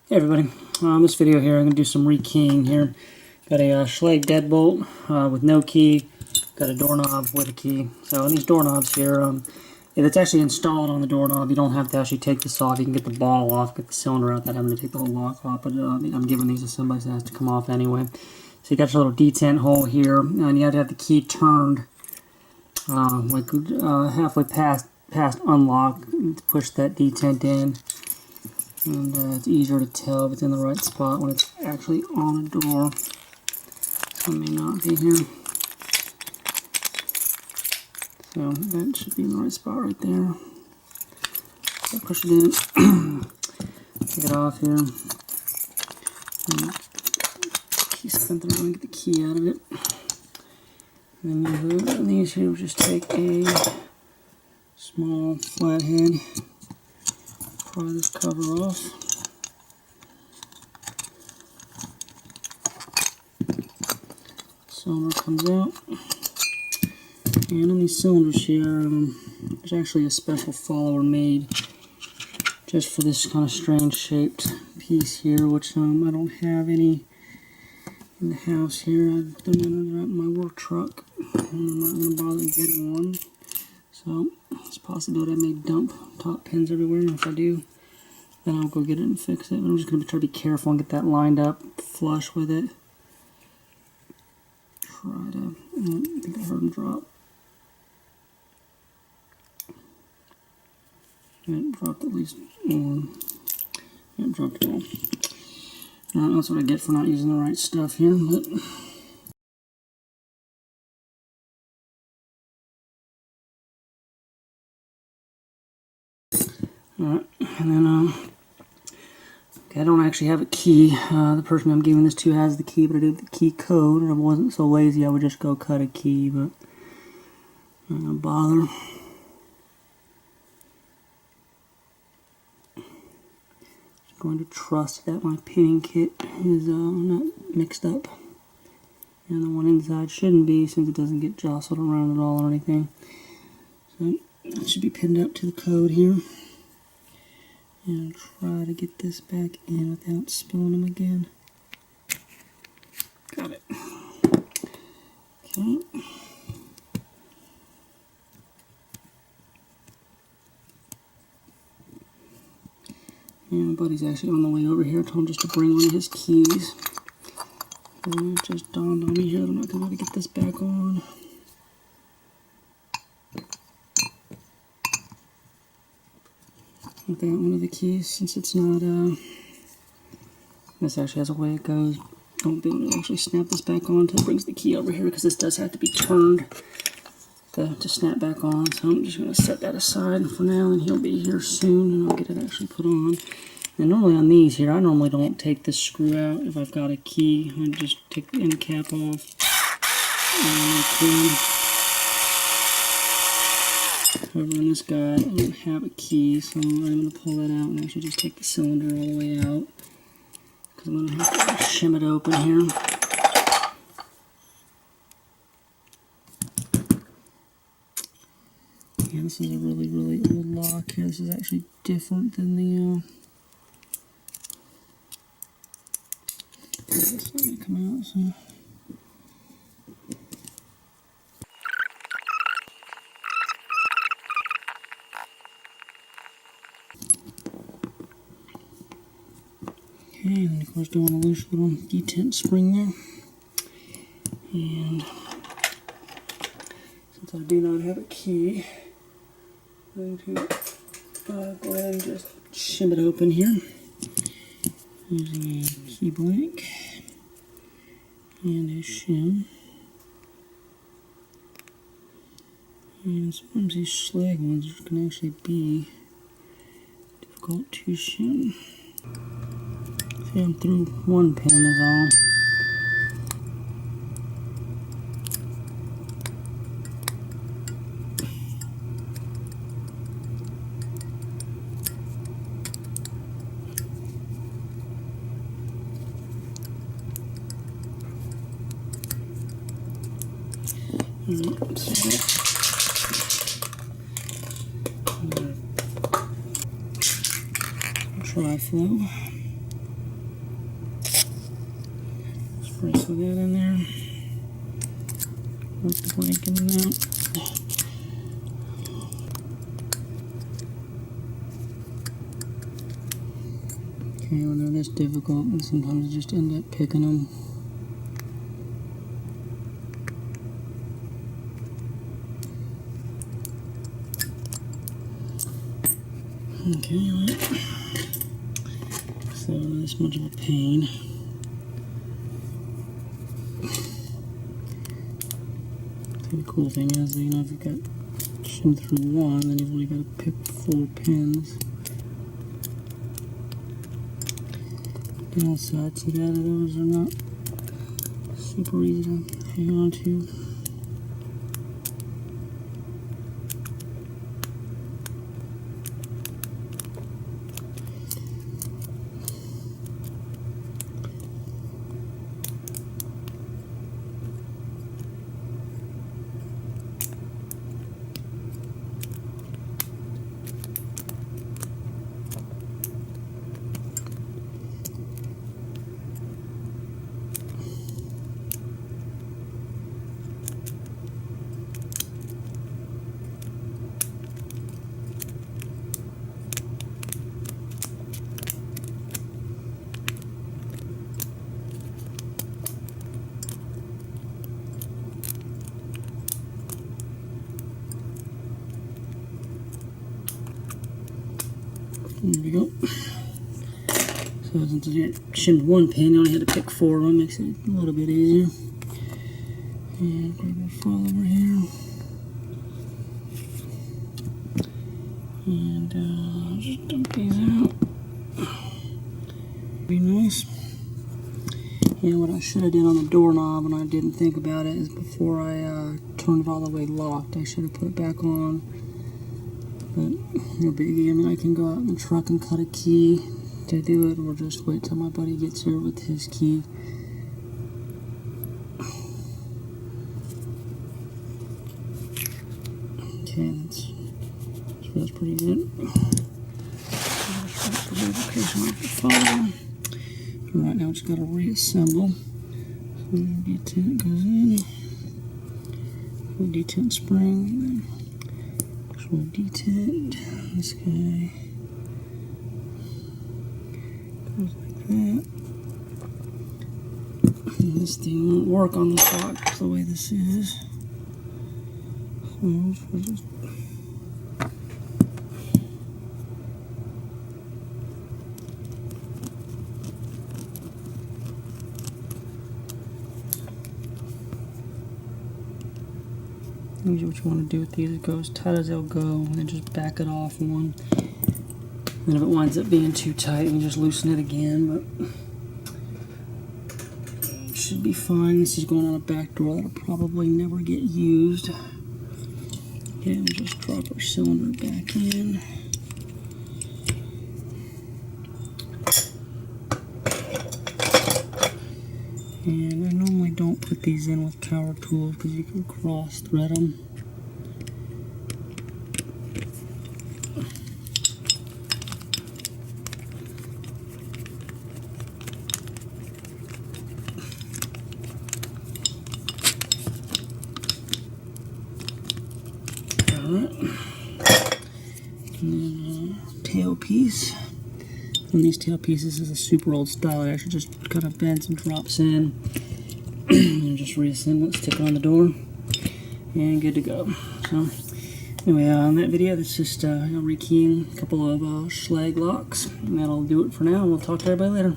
Hey everybody, on this video here I'm going to do some rekeying here. Got a Schlage deadbolt with no key, got a doorknob with a key. So in these doorknobs here, if it's actually installed on the doorknob, you don't have to actually take this off. You can get the ball off, get the cylinder out without having to take the whole lock off, but I'm giving these to somebody so it has to come off anyway. So you got your little detent hole here, and you have to have the key turned halfway past unlock to push that detent in. And it's easier to tell if it's in the right spot when it's actually on the door. So it may not be here. So that should be in the right spot right there. So push it in, take it off here. And key splinter, I'm going to get the key out of it. And then these here, we'll just take a small flathead. Pry this cover off. Cylinder comes out. And on these cylinders here, there's actually a special follower made just for this kind of strange shaped piece here, which I don't have any in the house here. I've done that in my work truck. I'm not going to bother getting one. So, there's a possibility I may dump top pins everywhere, and if I do, then I'll go get it and fix it. But I'm just going to try to be careful and get that lined up flush with it. I think I heard him drop. It dropped at least one. Yeah, it dropped it all. Alright, that's what I get for not using the right stuff here, but... Alright, and then, okay, I don't actually have a key. The person I'm giving this to has the key, but I do have the key code, and if I wasn't so lazy, I would just go cut a key, but I'm not going to bother. Just going to trust that my pinning kit is not mixed up, and the one inside shouldn't be, since it doesn't get jostled around at all or anything. So, it should be pinned up to the code here. And try to get this back in without spilling them again. Got it. Okay. And my buddy's actually on the way over here. I told him just to bring one of his keys. And it just dawned on me here that I'm not going to get this back on. Without one of the keys, since it's not, this actually has a way it goes. I won't be able to actually snap this back on until it brings the key over here, because this does have to be turned to snap back on. So I'm just going to set that aside for now, and he'll be here soon, and I'll get it actually put on. And normally on these here, I normally don't take this screw out if I've got a key. I just take the end cap off, and clean. However, on this guy, I don't have a key, so I'm going to pull that out and actually just take the cylinder all the way out, because I'm going to have to shim it open here. Yeah, this is a really, really old lock here. This is actually different than the, it's not going to come out, so... Okay, and then of course doing a loose little detent spring there. And since I do not have a key, I'm going to go ahead and just shim it open here using a key blank and a shim. And sometimes these Schlage ones can actually be difficult to shim. See, I'm through one pin is all. Tri-flow. Press that in there. Work the blanking out. Okay, when they're this difficult, and sometimes I just end up picking them. Okay, right. So not this much of a pain. The cool thing is, you know, if you've got shimmed through one, then you've only got to pick 4 pins. Downside to that, those are not super easy to hang on to. There we go. So since I shimmed 1 pin, I only had to pick 4 of them, makes it a little bit easier. And grab our follower here. And just dump these out. Be nice. And what I should have did on the doorknob, and I didn't think about it, is before I turned it all the way locked, I should have put it back on. But no biggie. I mean, I can go out in the truck and cut a key to do it, or just wait till my buddy gets here with his key. Okay, that's pretty good. Alright, now we just got to reassemble. So detent goes in. Detent spring. Actual detent. This guy goes like that. And this thing won't work on the box the way this is. So we'll just usually what you want to do with these is go as tight as they'll go, and then just back it off one. And if it winds up being too tight, you can just loosen it again, but it should be fine. This is going on a back door that'll probably never get used. Okay, we'll just drop our cylinder back in. And I normally don't put these in with power tools because you can cross thread them. Alright. And then tail piece. On these tail pieces is a super old style. It actually just kind of bends and drops in. And just reassemble it, stick it on the door, and good to go. So anyway, on that video, that's just rekeying a couple of Schlage locks, and that'll do it for now. We'll talk to everybody later.